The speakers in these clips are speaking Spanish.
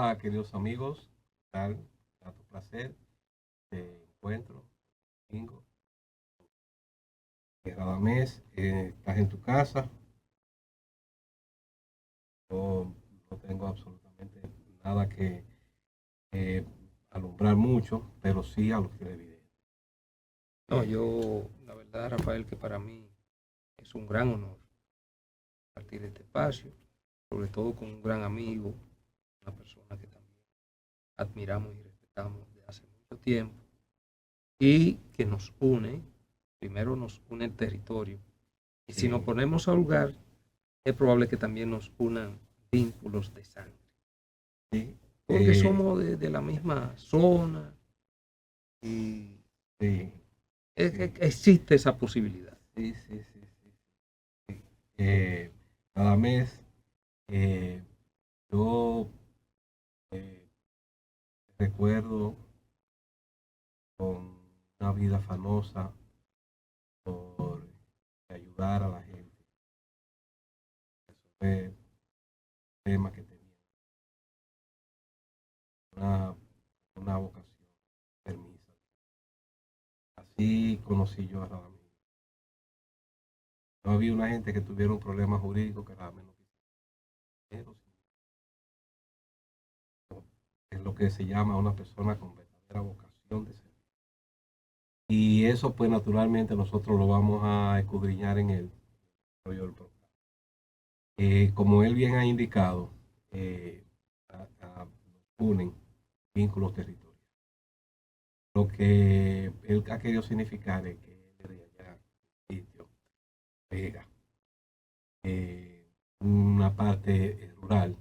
Hola, queridos amigos, ¿qué tal? Tanto placer, te encuentro, domingo, cada mes, estás en tu casa, yo no tengo absolutamente nada que eh, alumbrar mucho, pero sí a los televidentes. No, yo, la verdad, Rafael, que para mí es un gran honor partir de este espacio, sobre todo con un gran amigo, una persona que también admiramos y respetamos desde hace mucho tiempo y que nos une, primero nos une el territorio, y si nos Sí, ponemos a lugar, es probable que también nos unan vínculos de sangre, sí, porque somos de la misma zona y sí, sí, existe esa posibilidad. sí, sí, sí, sí. Eh, Cada mes eh, yo eh, recuerdo con una vida afanosa por ayudar a la gente, resolver temas que tenía, una, una vocación permisa. Así conocí yo a Radamés. No había una gente que tuviera un problema jurídico que Radamés no quisiera, pero es lo que se llama una persona con verdadera vocación de servicio. Y eso pues naturalmente nosotros lo vamos a escudriñar en el desarrollo del programa. Como él bien ha indicado, nos unen vínculos territoriales. Lo que él ha querido significar es que él es de allá, sitio, Vega, una parte rural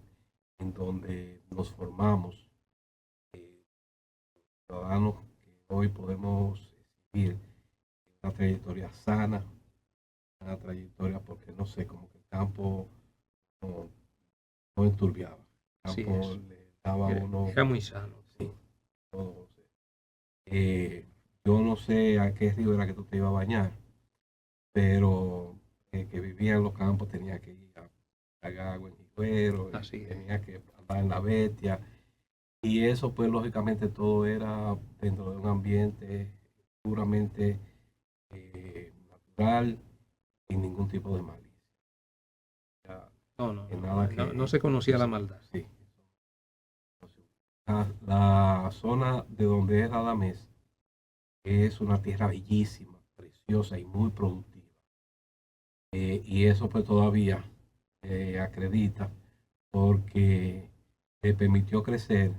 en donde nos formamos, eh, ciudadanos que hoy podemos seguir una trayectoria sana, una trayectoria porque no sé, como que el campo no, no enturbiaba, el Así campo es. le daba a uno, Era muy sano. sí, todo. Eh, yo no sé a qué río era que tú te ibas a bañar, pero que vivía en los campos tenía que ir a cagar agua en Higüero y Así es. tenía que andar en la Bestia. Y eso, pues, lógicamente, todo era dentro de un ambiente puramente natural, sin ningún tipo de malicia. Ya, No, no, en no, nada no se conocía la maldad. sí. La zona de donde es Radamés es una tierra bellísima, preciosa y muy productiva. Y eso pues todavía acredita porque le permitió crecer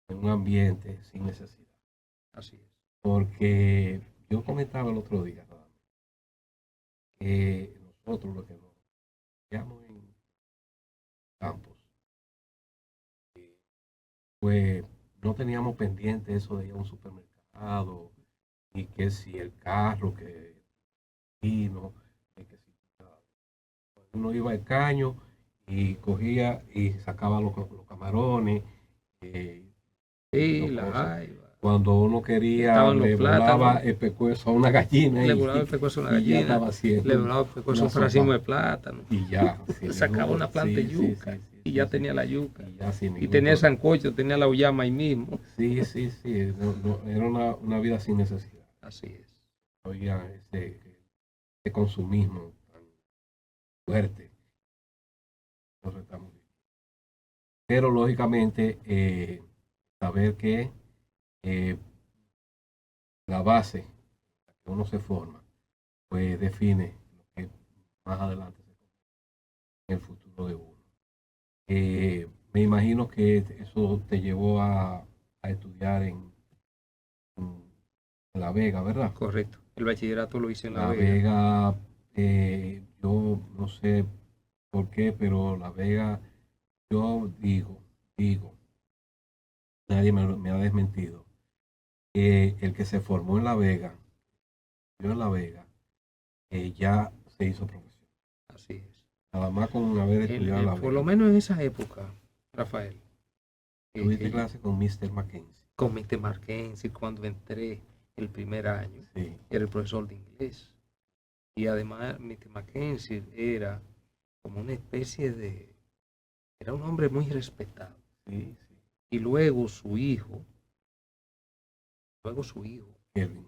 en un ambiente sin necesidad. Así es. Porque yo comentaba el otro día que nosotros los que nos criamos en campos, pues no teníamos pendiente eso de ir a un supermercado y que si el carro que vino, y que si uno iba al caño y cogía y sacaba los camarones eh, Sí, los la cosas. jaiba. Cuando uno quería, Estaban los le volaba plátanos. el pescuezo a una gallina Le volaba el pescuezo a una y ya gallina. estaba Le haciendo volaba el pescuezo a una un racimo sopa. de plátano. Y ya, sin Sacaba ningún, una planta de sí, sí, yuca. sí, sí, Y sí, ya sí. tenía la yuca. Y ya sin Y ningún tenía el problema. sancocho, tenía la uyama ahí mismo. Sí, sí, sí, era una vida sin necesidad. Así es. Oiga, ese consumismo tan fuerte. Nosotros estamos pero lógicamente saber que eh, la base que uno se forma pues define lo que más adelante se convierte en el futuro de uno. Me imagino que eso te llevó a estudiar en La Vega, ¿verdad? Correcto. El bachillerato lo hice en La La Vega. Vega, yo no sé por qué, pero La Vega, yo digo, nadie me ha desmentido, que el que se formó en La Vega, yo en La Vega, ya se hizo profesión. Así es. Nada más con haber estudiado en La Por lo Vega. menos en esa época, Rafael, Tuviste que clase con Mr. Mackenzie. con Mr. Marquense cuando entré el primer año, Sí, era el profesor de inglés. Y además, Mr. Mackenzie era como una especie de... Era un hombre muy respetado. sí, sí. Y luego su hijo, Kelvin.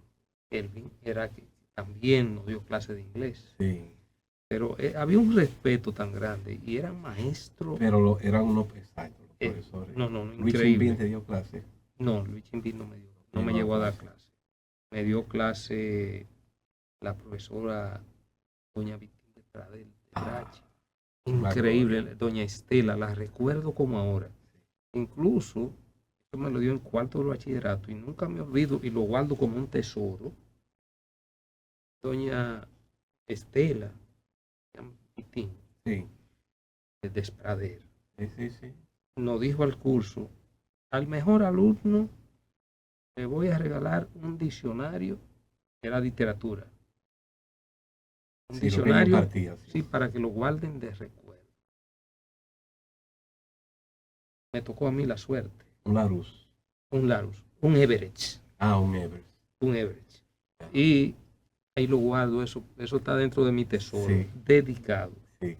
Elvin, era que también nos dio clase de inglés. Sí. Pero había un respeto tan grande y eran maestros. Pero eran unos pesados los eh, profesores. no, Luis Chimbín increíble. te dio clase. No, Luis Chimbín no Te me llevaba llegó a dar clase. clase. Me dio clase la profesora doña Vitín de Pradel, de Brache. una Increíble, gloria. doña Estela, la recuerdo como ahora. Incluso, eso me lo dio en cuarto de bachillerato y nunca me olvido y lo guardo como un tesoro. Doña Estela Vitín, Sí, de Desprader, sí. nos dijo al curso, al mejor alumno le voy a regalar un diccionario de la literatura. Un Sí, lo que ella diccionario, impartía. Sí. sí, para que lo guarden de recuerdo. Me tocó a mí la suerte. Un Larousse. Un Larus, un Everett. Un Evers. Un Everett. Y ahí lo guardo, eso está dentro de mi tesoro. Sí. Dedicado. Sí.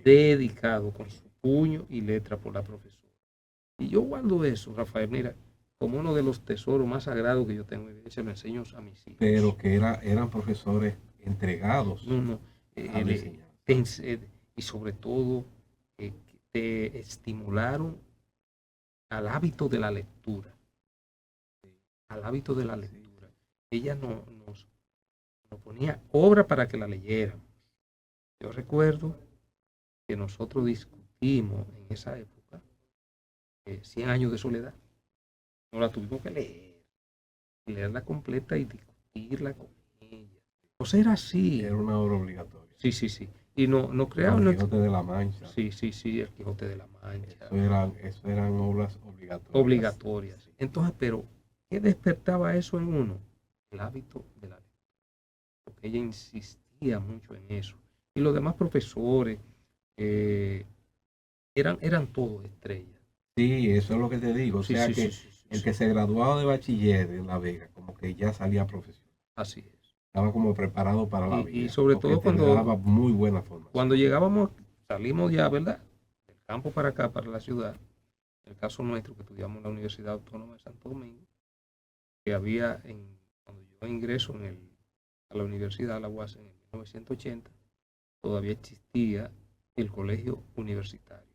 Dedicado con su puño y letra por la profesora. Y yo guardo eso, Rafael, mira, como uno de los tesoros más sagrados que yo tengo. Y se lo enseño a mis hijos. Pero que eran profesores entregados No. a la enseñanza. Y sobre todo, que te estimularon al hábito de la lectura. Al hábito de la lectura. Ella nos ponía obra para que la leyéramos. Yo recuerdo que nosotros discutimos en esa época 100 años de soledad. Nos la tuvimos que leerla completa y discutirla con ella. O sea, era así. Era una obra obligatoria. Sí. Y no creaban. El Quijote de la Mancha. Sí, el Quijote de la Mancha. Eso eran obras obligatorias. Obligatorias. Entonces, pero, ¿qué despertaba eso en uno? El hábito de la lectura. Porque ella insistía mucho en eso. Y los demás profesores eran todos estrellas. Sí, eso es lo que te digo. O sea que Sí. el que se graduaba de bachiller en La Vega, como que ya salía profesional. Así es. Estaba como preparado para la vida. Y sobre todo cuando daba muy buena formación. Cuando llegábamos, salimos ya, ¿verdad? Del campo para acá, para la ciudad. En el caso nuestro, que estudiamos en la Universidad Autónoma de Santo Domingo, que había, cuando yo ingreso a la universidad, a la UAS, en 1980, todavía existía el colegio universitario,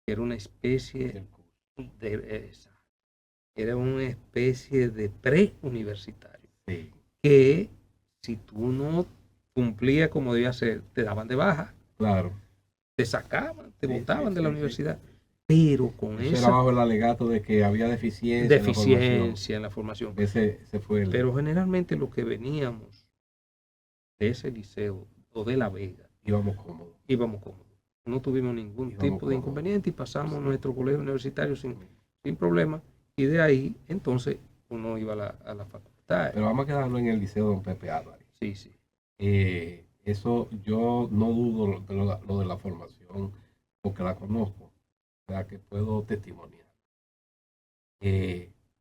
que era una especie de preuniversitario, sí. Que si tú no cumplías como debía ser, te daban de baja. Claro. Te sacaban, te botaban de la universidad. Pero con eso era bajo el alegato de que había deficiencia en la formación. Ese fue Pero generalmente los que veníamos de ese liceo o de La Vega íbamos cómodos. No tuvimos ningún tipo de inconveniente y pasamos nuestro colegio universitario sin problema. Y de ahí, entonces, uno iba a la facultad. Pero vamos a quedarlo en el liceo Don Pepe Álvarez. Sí. Eso yo no dudo lo de la formación, porque la conozco, o sea que puedo testimoniar.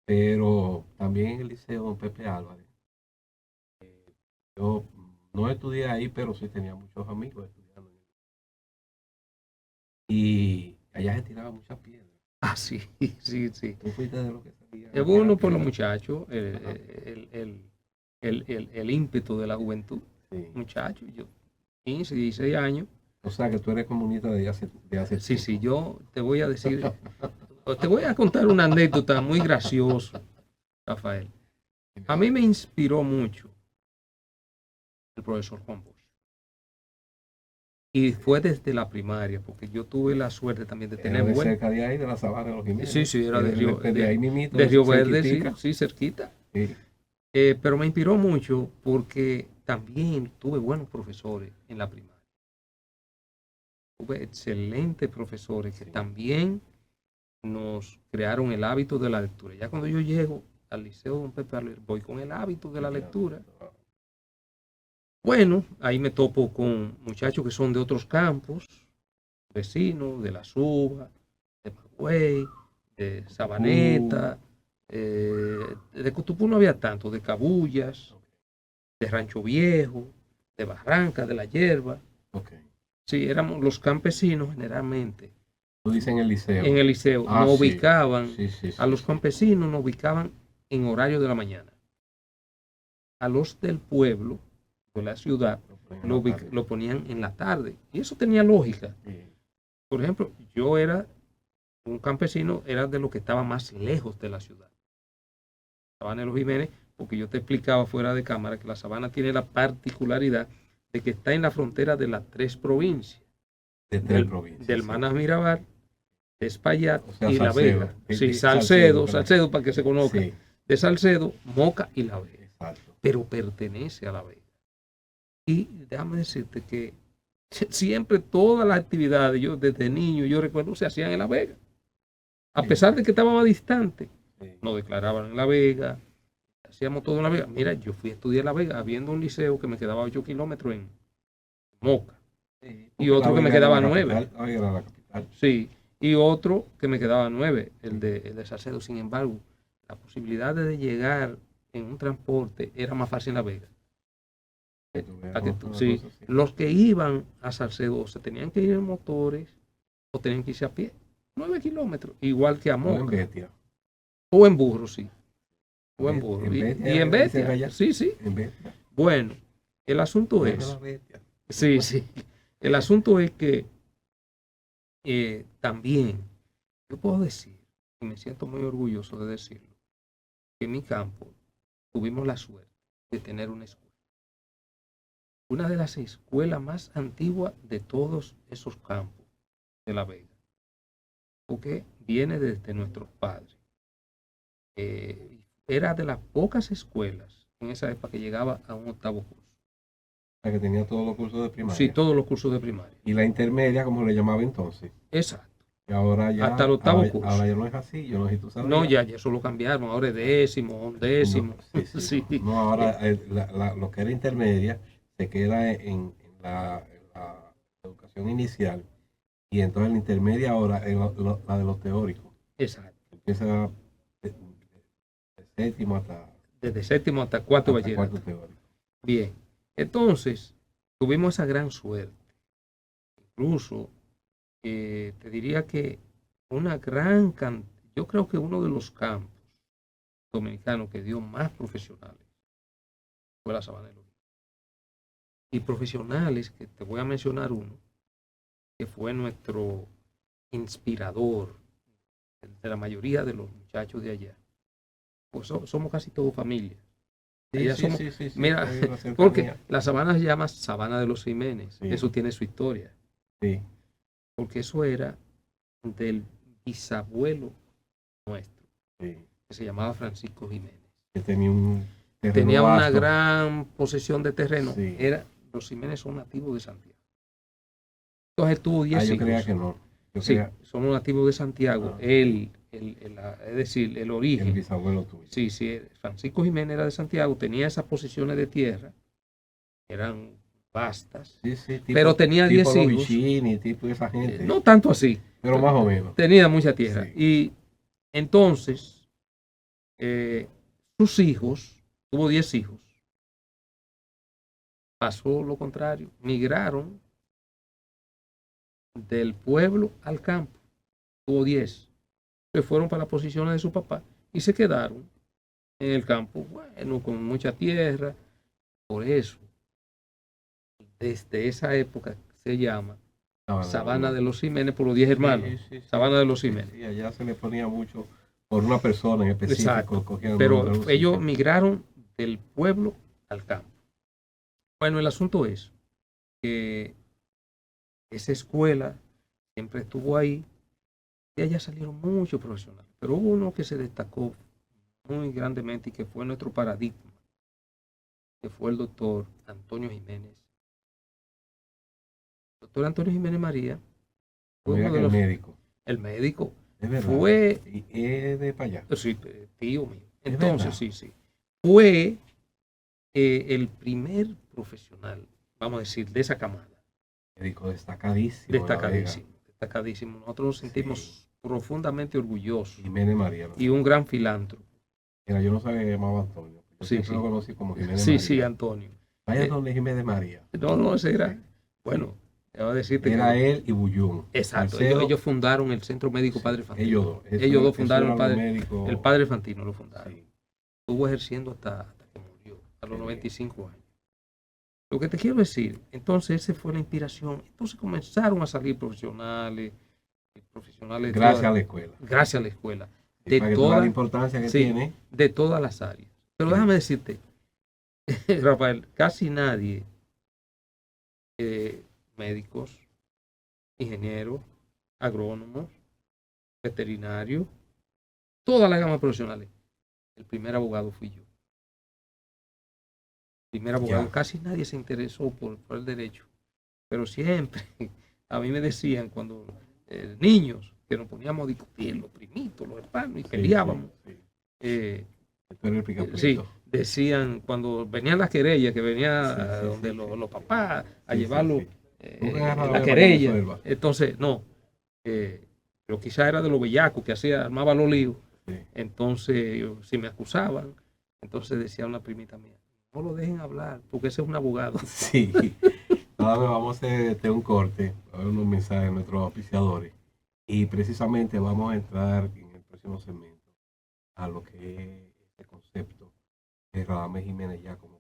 Pero también en el liceo Don Pepe Álvarez, yo no estudié ahí, pero sí tenía muchos amigos estudiando. Y allá se tiraba muchas piedras. Sí. Tú fuiste de lo que salía. Uno por los muchachos, el ímpetu de la juventud. Sí. Muchachos, yo 15, 16 años. O sea que tú eres comunista de hace tiempo. Sí, yo te voy a decir, te voy a contar una anécdota muy graciosa, Rafael. A mí me inspiró mucho el profesor Juan Bosch. Y fue desde la primaria, porque yo tuve la suerte también de tener de cerca de ahí, de la Sabana de los Jiménez. Sí, era de ahí mismito, de Río Verde, sí, cerquita. Sí. Pero me inspiró mucho porque también tuve buenos profesores en la primaria. Tuve excelentes profesores que también nos crearon el hábito de la lectura. Ya cuando yo llego al liceo Don Pepe Álvarez, voy con el hábito de la lectura. Bueno, ahí me topo con muchachos que son de otros campos, vecinos, de La Suba, de Magüey, de Sabaneta, de Cutupú no había tanto, de Cabullas, de Rancho Viejo, de Barranca, de La Hierba. Okay. Sí, éramos los campesinos generalmente, Tú dices en el liceo. En el liceo Ah, nos sí. ubicaban, Sí, sí, sí, a los sí. campesinos nos ubicaban en horario de la mañana. A los del pueblo, de la ciudad, Lo ponen en la tarde. lo ponían en la tarde. Y eso tenía lógica. Sí. Por ejemplo, yo era un campesino, era de los que estaba más lejos de la ciudad. Sabana de los Jiménez, porque yo te explicaba fuera de cámara que la Sabana tiene la particularidad de que está en la frontera de las 3 provincias. De 3 provincias. Del sí. Manas Mirabal, de Espaillat O sea, y La Salcedo. Vega. Sí, Sí, sí, Salcedo, perdón. Salcedo para que se conozca. Sí, De Salcedo, Moca y La Vega. exacto. Pero pertenece a La Vega. Y déjame decirte que siempre todas las actividades, yo desde niño, yo recuerdo, se hacían en La Vega. A Sí. pesar de que estábamos distantes, Sí. nos declaraban en La Vega, hacíamos todo en La Vega. Mira, yo fui a estudiar en La Vega, habiendo un liceo que me quedaba 8 kilómetros en Moca. Sí, Y porque otro La que me Vega era quedaba la 9. capital, La Vega era la capital. Sí, y otro que me quedaba 9, el de Salcedo. Sin embargo, la posibilidad de llegar en un transporte era más fácil en La Vega. Que tú veas, Para que ¿no? tú- Una sí, cosa así. los que iban a Salcedo se tenían que ir en motores o tenían que irse a pie. 9 kilómetros, igual que a O en Moca. Betia. O en burro, sí. O en burro. En Y Betia, en dicen Betia. allá. Sí, sí. En Betia. Bueno, el asunto Bueno, es, la Betia. sí, sí. El asunto es que también yo puedo decir, y me siento muy orgulloso de decirlo, que en mi campo tuvimos la suerte de tener una escuela. Una de las escuelas más antiguas de todos esos campos de La Vega. Porque viene desde nuestros padres. Era de las pocas escuelas en esa época que llegaba a un 8º curso. La que tenía todos los cursos de primaria. Sí, todos los cursos de primaria. Y la intermedia, como le llamaba entonces. Exacto. Y ahora ya. Hasta el 8º curso. Ahora ya no es así. Yo no sé si tú sabías. No, ya eso lo cambiaron. Ahora es 10º, 11º. No, sí, sí. No, ahora lo que era intermedia se queda en la educación inicial. Y entonces la intermedia ahora es la de los teóricos. Exacto. Empieza de séptimo hasta. Desde 7º hasta 4º hasta bachillerato. cuarto teórico. Bien. Entonces, tuvimos esa gran suerte. Incluso, te diría que una gran cantidad, yo creo que uno de los campos dominicanos que dio más profesionales fue la Sabana de los Jiménez. Y profesionales, que te voy a mencionar uno, que fue nuestro inspirador de la mayoría de los muchachos de allá. Pues somos casi todos familia. Allá somos, mira, porque la sabana se llama Sabana de los Jiménez. Sí. Eso tiene su historia. Sí. Porque eso era del bisabuelo nuestro, Sí. que se llamaba Francisco Jiménez. Que tenía un terreno Tenía una vasto. gran posesión de terreno. Sí. Los Jiménez son nativos de Santiago. Entonces él tuvo 10 yo hijos. creía que no. Yo Sí, creía somos nativos de Santiago. Ah. Es decir, el origen. el bisabuelo tuyo. Sí, sí, Francisco Jiménez era de Santiago, tenía esas posiciones de tierra, eran vastas, Sí, sí, tipo, pero tenía 10 tipo hijos. Vicini, tipo esa gente. No tanto así, pero más o menos. tenía mucha tierra. Sí. Y entonces, sus hijos, tuvo 10 hijos, pasó lo contrario, migraron del pueblo al campo, tuvo 10, se fueron para las posiciones de su papá y se quedaron en el campo, bueno, con mucha tierra. Por eso, desde esa época se llama Sabana de los Jiménez por los 10 hermanos. Sí. Sabana de los Jiménez. Sí, allá se le ponía mucho por una persona en específico. Exacto. Pero ellos migraron del pueblo al campo. Bueno, el asunto es que esa escuela siempre estuvo ahí y allá salieron muchos profesionales. Pero hubo uno que se destacó muy grandemente y que fue nuestro paradigma, que fue el doctor Antonio Jiménez. El doctor Antonio Jiménez María fue uno de los, médico. El médico. Es verdad. Fue. Y es de para allá. Sí, tío mío. Entonces, sí. Fue el primer profesional, vamos a decir, de esa camada. Médico destacadísimo. Destacadísimo. Nosotros nos sentimos profundamente orgullosos. Jiménez María. Y un gran filántropo. Mira, yo no sabía que llamaba Antonio. Yo siempre lo conocí como Jiménez Sí, María. sí, Antonio. Vaya donde Jiménez María. No, ese era. Sí. Bueno, Te voy a decirte Era que... él y Bullón. Exacto, Salcedo, ellos fundaron el Centro Médico sí, Padre Fantino. ellos dos. Ellos dos fundaron eran los médicos. el Padre Fantino, lo fundaron. Sí, Estuvo ejerciendo hasta que murió, a los qué 95 años. Lo que te quiero decir, entonces esa fue la inspiración. Entonces comenzaron a salir profesionales de gracias a la escuela. gracias a la escuela, Y para que tú veas la importancia que sí, tiene. de todas las áreas. Pero Sí. déjame decirte, Rafael, casi nadie, médicos, ingenieros, agrónomos, veterinarios, toda la gama profesionales. El primer abogado fui yo. Primer abogado, Ya. casi nadie se interesó por el derecho, pero siempre a mí me decían cuando niños que nos poníamos a discutir, los primitos, los hermanos, y Sí, peleábamos. sí, sí. Tú eres el picapleto. Sí, decían cuando venían las querellas, que venía Sí, donde los papás a Sí, llevarlo sí, sí. la querella. Entonces, no, pero quizá era de los bellacos que armaba los líos. Sí. Entonces, si me acusaban, entonces decía una primita mía, no lo dejen hablar, porque ese es un abogado. Sí. Ahora vamos a hacer un corte, a ver unos mensajes de nuestros auspiciadores. Y precisamente vamos a entrar en el próximo segmento a lo que es este concepto de Radamés Jiménez ya como.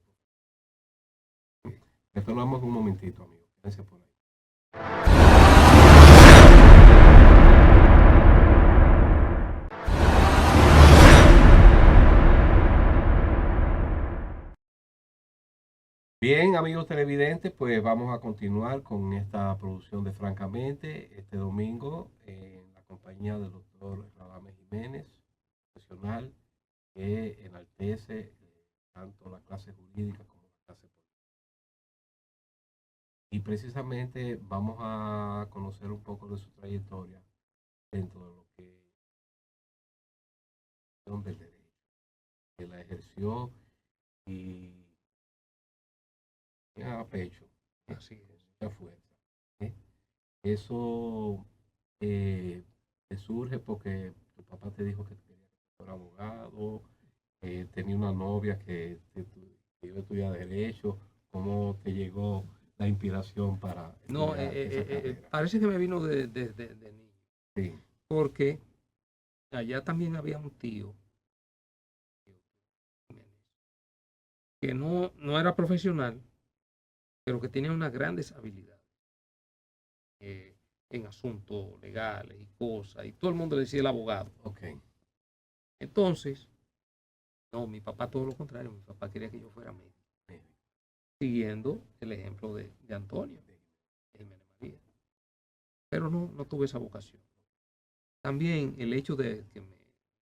Esto lo vamos en un momentito, amigos. Quédense por ahí. Bien, amigos televidentes, pues vamos a continuar con esta producción de Francamente este domingo en la compañía del doctor Radamés Jiménez, profesional que enaltece tanto la clase jurídica como la clase política. Y precisamente vamos a conocer un poco de su trayectoria dentro de lo que es del derecho, que la ejerció y a pecho, Así es. mucha fuerza. ¿Eh? Eso te surge porque tu papá te dijo que quería ser abogado, tenía una novia que iba a estudiar derecho. ¿Cómo te llegó la inspiración para No, estudiar esa carrera? parece que me vino de niño, Sí, porque allá también había un tío que no era profesional, pero que tenía unas grandes habilidades en asuntos legales y cosas, y todo el mundo le decía el abogado. ok. Entonces, no, mi papá todo lo contrario, mi papá quería que yo fuera médico, siguiendo el ejemplo de Antonio, de Jiménez María. Pero no tuve esa vocación. También el hecho de que me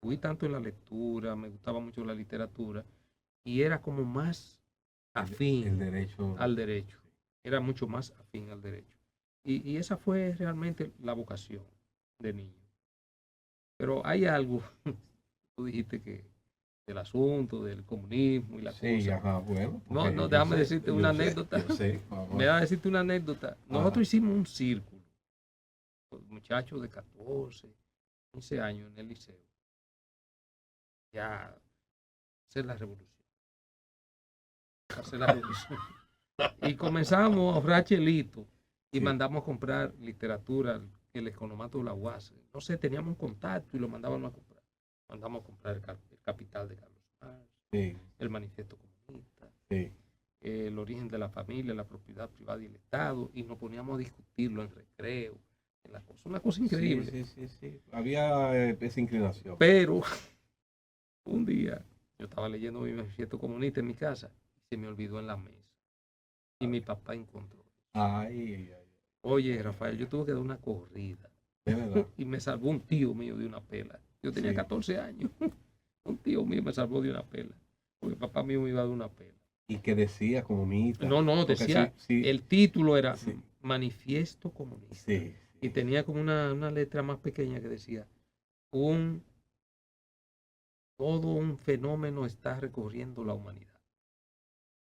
fui tanto en la lectura, me gustaba mucho la literatura, y era como más afín El derecho. al derecho. Era mucho más afín al derecho. Y esa fue realmente la vocación de niño. Pero hay algo, tú dijiste que del asunto, del comunismo y la Sí, cosa. ajá, bueno. No, déjame decirte una anécdota. Yo sé, vamos. Me da a decirte una anécdota. Nosotros hicimos un círculo, muchachos de 14, 15 años en el liceo. Ya, hacer la revolución. Hacer la revolución. Y comenzamos a ahorrar chelitos y Sí. mandamos a comprar literatura, el economato de la UAS. No sé, teníamos un contacto y lo mandábamos a comprar. Mandamos a comprar el Capital de Carlos Marx, Sí, el Manifiesto Comunista, sí. el origen de la familia, la propiedad privada y el Estado, y nos poníamos a discutirlo en recreo, en la cosa. Una cosa increíble. Sí. Había esa inclinación. Pero un día yo estaba leyendo mi Manifiesto Comunista en mi casa y se me olvidó en la mesa. Y mi papá encontró. Ay. Oye, Rafael, yo tuve que dar una corrida. De verdad. Y me salvó un tío mío de una pela. Yo tenía Sí. 14 años. Un tío mío me salvó de una pela. Porque papá mío me iba a dar una pela. Y que decía comunista. No, Porque decía, sí, el título era sí. Manifiesto Comunista. Sí. Y tenía como una letra más pequeña que decía, todo un fenómeno está recorriendo la humanidad.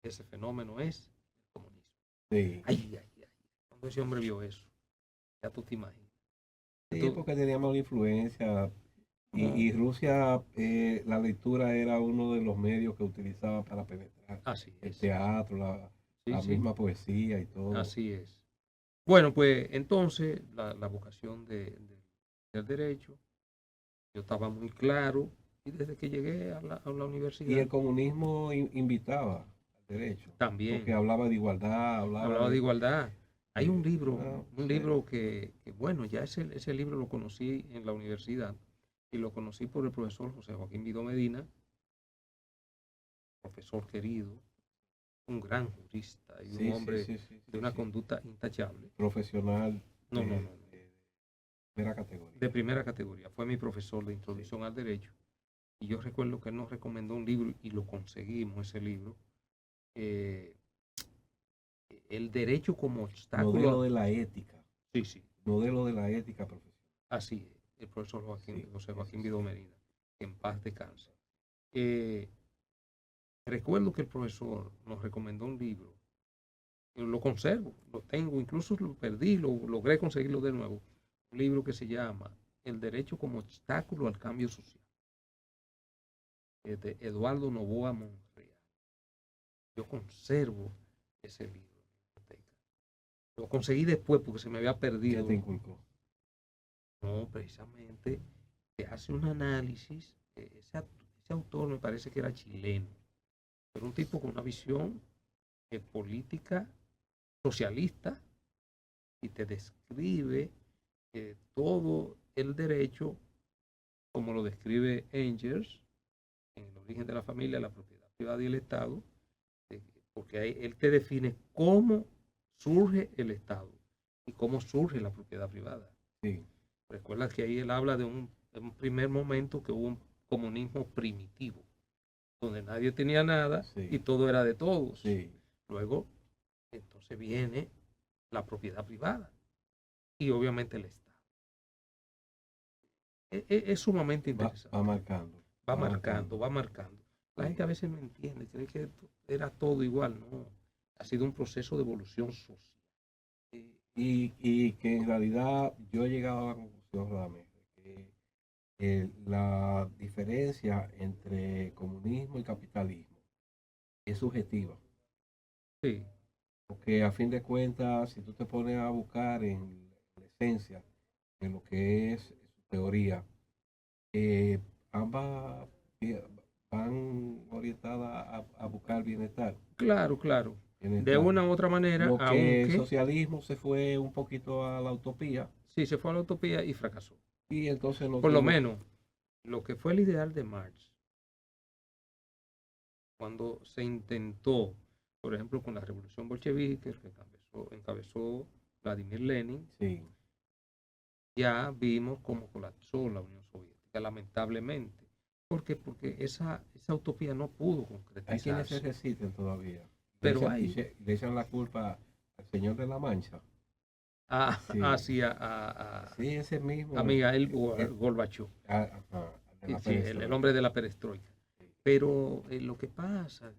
Ese fenómeno es el comunismo. Sí. Ay. Cuando ese hombre vio eso, ya tú te imaginas. Sí, porque teníamos la influencia. Y Rusia, la lectura era uno de los medios que utilizaba para penetrar Así el es. teatro, la Sí. misma poesía y todo. Así es. Bueno, pues entonces la vocación del derecho, yo estaba muy claro y desde que llegué a la Y universidad el comunismo invitaba al derecho, porque también hablaba de igualdad, hablaba hablaba de igualdad. Hay un no, libro que, bueno, ya ese libro lo conocí en la universidad y lo conocí por el profesor José Joaquín Vidó Medina, profesor querido, un gran jurista y un sí, sí, hombre sí, sí, de sí, una sí. conducta intachable. Profesional No, no, no, no. de primera categoría. De primera categoría. Fue mi profesor de introducción al derecho. Y yo recuerdo que él nos recomendó un libro y lo conseguimos, ese libro. eh, el derecho como obstáculo. Modelo de la ética. Sí, sí, Modelo de la ética profesional. así es. El profesor Sí, José ese Joaquín sí. Vidó Medina, que en paz descanse. Eh, recuerdo que el profesor nos recomendó un libro. Lo conservo, lo tengo, incluso lo perdí, logré conseguirlo de nuevo. Un libro que se llama El derecho como obstáculo al cambio social, de Eduardo Novoa Monreal. Yo conservo ese libro en la biblioteca. Lo conseguí después porque se me había ¿Qué perdido. te inculcó? No, precisamente, que hace un análisis. Ese autor me parece que era chileno, pero un tipo con una visión política socialista y te describe todo el derecho como lo describe Engels en El origen de la familia, la propiedad privada y el Estado, porque ahí él te define cómo surge el Estado y cómo surge la propiedad privada. Sí, Recuerda que ahí él habla de un primer momento que hubo un comunismo primitivo, donde nadie tenía nada sí, y todo era de todos. sí. Luego, entonces viene la propiedad privada y obviamente el Estado. Es sumamente interesante. Va marcando. Va marcando, va marcando. La Sí. gente a veces no entiende, cree que era todo igual, no. Ha sido un proceso de evolución social. Y que en realidad yo he llegado a la conclusión, Radamés, de que la diferencia entre comunismo y capitalismo es subjetiva. Sí, Porque a fin de cuentas, si tú te pones a buscar en la esencia de lo que es su teoría, eh, ambas van orientadas a buscar bienestar. claro, claro. De Bienestar. una u otra manera, Lo que el aunque socialismo se fue un poquito a la utopía sí se fue a la utopía y fracasó. y entonces no Por lo tuvo. menos, lo que fue el ideal de Marx, cuando se intentó, por ejemplo, con la revolución bolchevique que encabezó Vladimir Lenin, Sí. ya vimos cómo colapsó la Unión Soviética, lamentablemente. ¿Por qué? Porque esa utopía no pudo Hay quienes se concretizarse. resisten todavía. Pero hay Le echan la culpa al señor de la Mancha. Sí, sí, ese mismo. a Miguel Gorbachev, De la sí, el perestroika. hombre de la perestroika. Sí. Pero lo que pasa,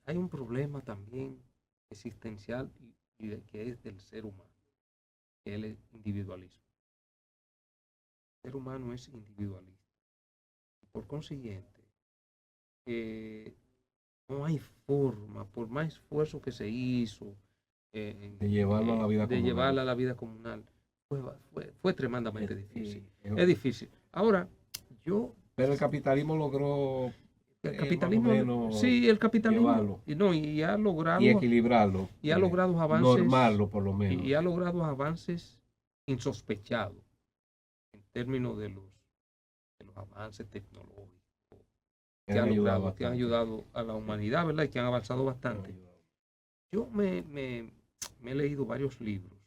hay un problema también existencial que es del ser humano, que es el individualismo. El ser humano es individualista. Por consiguiente, no hay forma, por más esfuerzo que se hizo De llevarlo a la vida de comunal. llevarla a la vida comunal, fue tremendamente difícil. Sí, Es difícil. Ahora, yo, pero el capitalismo logró el más o capitalismo, menos sí, el capitalismo, llevarlo y no, y equilibrarlo, y ha logrado avances, normarlo por lo menos. y ha logrado avances insospechados en términos de los avances tecnológicos que han ayudado a la humanidad, ¿verdad? Y que han avanzado bastante. Yo me he leído varios libros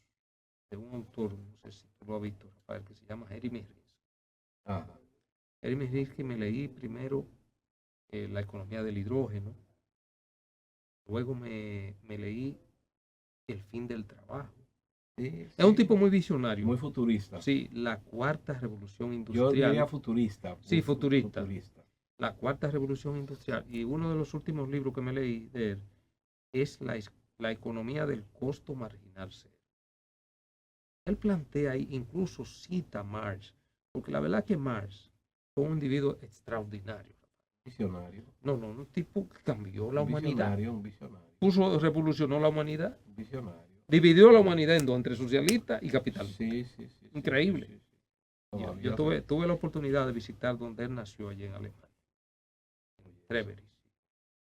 de un autor, no sé si tú lo has visto, Rafael, que se llama Jeremy Rinsky. Ajá. Jeremy Rinsky me leí primero La economía del hidrógeno, luego me leí El fin del trabajo. Sí, Es un sí, tipo muy visionario. muy futurista. Sí, la cuarta revolución Yo industrial. diría futurista. Sí, futurista. La cuarta revolución industrial. Y uno de los últimos libros que me leí de él es la economía del costo marginal cero. Él plantea ahí, incluso cita a Marx, porque la verdad que Marx fue un individuo extraordinario. Visionario. No, un tipo que cambió la Un humanidad. visionario, un visionario. Revolucionó la humanidad. Un visionario. Dividió la humanidad en dos, entre socialista y capitalista. Sí, sí, sí. Increíble. Sí, sí, sí. Yo Todavía tuve la oportunidad de visitar donde él nació, allí en Alemania, en Treveris.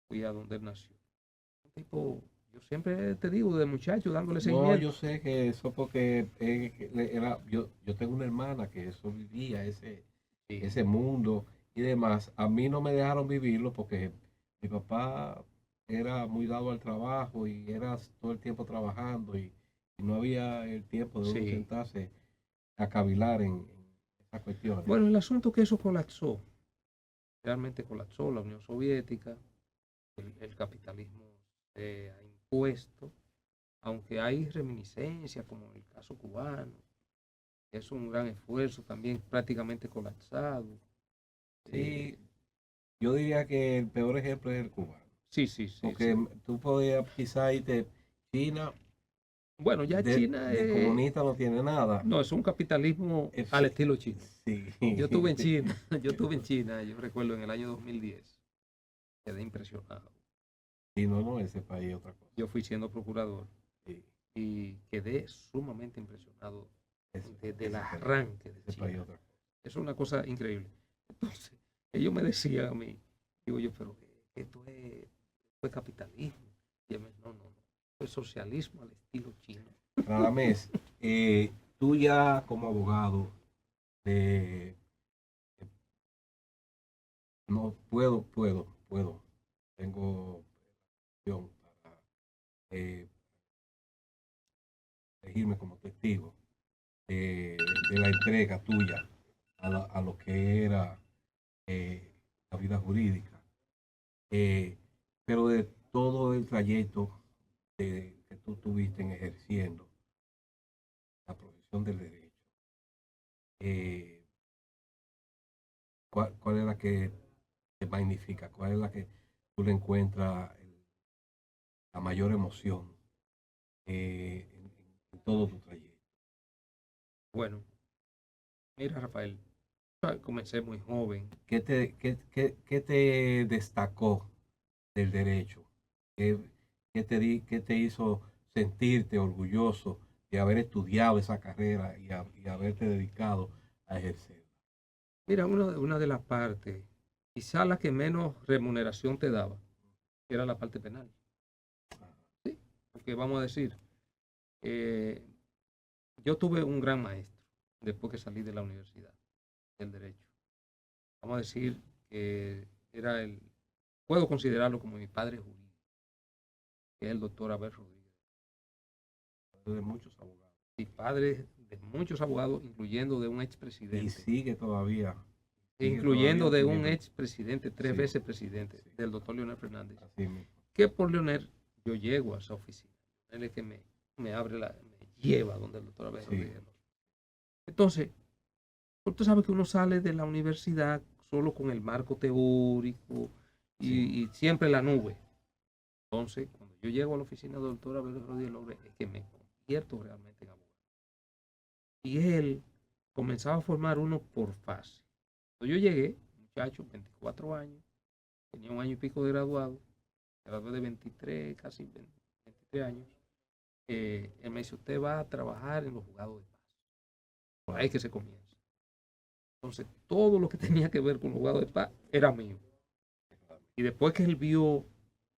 Fui a donde él nació. Un tipo, yo siempre te digo, de muchacho, dándole No, seguimiento. yo sé que eso porque yo tengo una hermana que eso vivía, Sí, ese mundo y demás. A mí no me dejaron vivirlo porque mi papá era muy dado al trabajo y era todo el tiempo trabajando y no había el tiempo de uno sí. sentarse a cavilar en esas cuestiones. Bueno, el asunto es que eso colapsó. Realmente colapsó la Unión Soviética, el capitalismo se ha impuesto, aunque hay reminiscencias, como en el caso cubano, que es un gran esfuerzo, también prácticamente colapsado. Sí, Eh, yo diría que el peor ejemplo es el cubano, sí, sí, sí, porque sí. tú podías quizá irte China Bueno, ya China de comunista no tiene nada. no, es un capitalismo al Es- estilo chino. sí. Yo estuve en China, yo recuerdo en el año 2010, quedé impresionado. Y no, no, ese país es otra cosa. Yo fui siendo procurador Sí, y quedé sumamente impresionado del ese arranque de ese país es China. otra cosa. Es una cosa increíble. Entonces, ellos me decían a mí, digo yo, pero que esto es capitalismo. Y ellos me no, no, no, esto es socialismo al estilo chino. Radamés, tú ya como abogado, eh, no puedo, tengo opción para eh, elegirme como testigo de la entrega tuya a lo que era eh, la vida jurídica. Eh, pero de todo el trayecto que tú tuviste en ejerciendo la profesión del derecho, eh, ¿cuál es la que te magnifica? ¿Cuál es la que tú le encuentras la mayor emoción en todo tu trayecto? Bueno, mira, Rafael, comencé muy joven. ¿Qué te destacó del derecho? ¿Qué, qué te hizo sentirte orgulloso de haber estudiado esa carrera y haberte dedicado a ejercer? Mira, una de las partes, quizá la que menos remuneración te daba, era la parte penal. ¿Sí? Porque vamos a decir, eh, yo tuve un gran maestro después que salí de la universidad del derecho. Vamos a decir que era puedo considerarlo como mi padre jurídico, que es el doctor Abel Rodríguez. De muchos abogados. Y padre de muchos abogados, incluyendo de un Y expresidente, sigue todavía teniendo. tres Sí, veces presidente, sí, del doctor Leonel Fernández, así mismo. que por Leonel yo llego a esa oficina. Él es que me abre me lleva donde el doctor Abel Sí, Rodríguez. Entonces, tú sabes que uno sale de la universidad solo con el marco teórico sí. y siempre la nube. Entonces, cuando yo llego a la oficina del doctor Abel Rodríguez Logre, es que me convierto realmente en abogado. Y él comenzaba a formar uno por fase. Cuando yo llegué, muchacho, 24 años, tenía un año y pico de graduado, gradué de 23, casi 23 años. Él me dice, usted va a trabajar en los juzgados de paz. Por ahí que se comienza. Entonces, todo lo que tenía que ver con los juzgados de paz era mío. Y después que él vio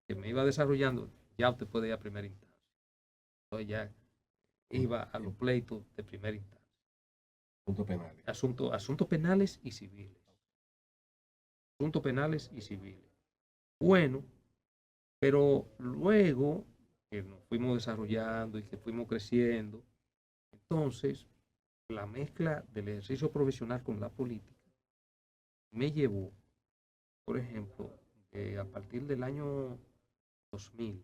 que me iba desarrollando, ya usted puede ir a primera instancia. Entonces ya iba a los pleitos de primera instancia. Puntos penales. Asuntos penales y civiles. Asuntos penales y civiles. Bueno, pero luego que nos fuimos desarrollando y que fuimos creciendo, entonces la mezcla del ejercicio profesional con la política me llevó, por ejemplo, a partir del año 2000,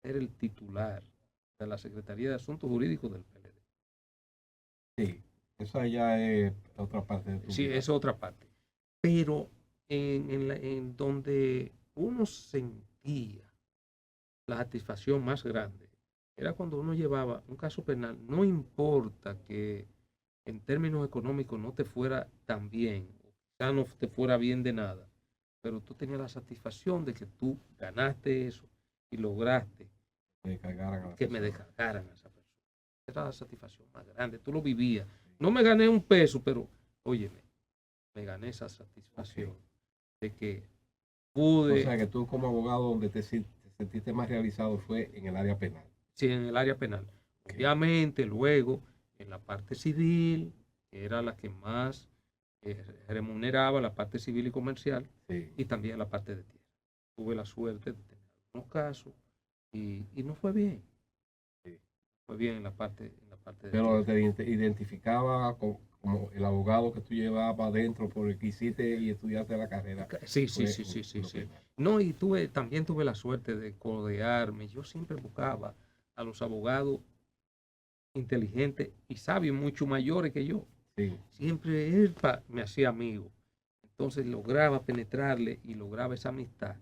ser el titular de la Secretaría de Asuntos Jurídicos del PLD. Sí, esa ya es otra parte de tu Sí, esa vida. es otra parte. Pero en donde uno sentía la satisfacción más grande era cuando uno llevaba un caso penal, no importa que en términos económicos no te fuera tan bien, o quizá no te fuera bien de nada, pero tú tenías la satisfacción de que tú ganaste eso y lograste descargaran a la que me persona. descargaran a esa persona. Era la satisfacción más grande, tú lo vivías. No me gané un peso, pero, óyeme, me gané esa satisfacción de que O sea pude, que tú como abogado donde te sentiste más realizado fue en el área penal. sí, en el área penal. Ok. Obviamente, luego, en la parte civil, que era la que más remuneraba, la parte civil y comercial, Sí. y también la parte de tierra. Tuve la suerte de tener algunos casos y no fue bien. Sí. Fue bien en la parte de Pero tierra. te identificaba como el abogado que tú llevabas adentro por el que hiciste y estudiaste la carrera. Sí, sí, Fue sí, sí, en sí, lo sí. penal. No, y también tuve la suerte de codearme. Yo siempre buscaba a los abogados inteligentes y sabios, mucho mayores que yo. Sí. Siempre él me hacía amigo. Entonces lograba penetrarle y lograba esa amistad.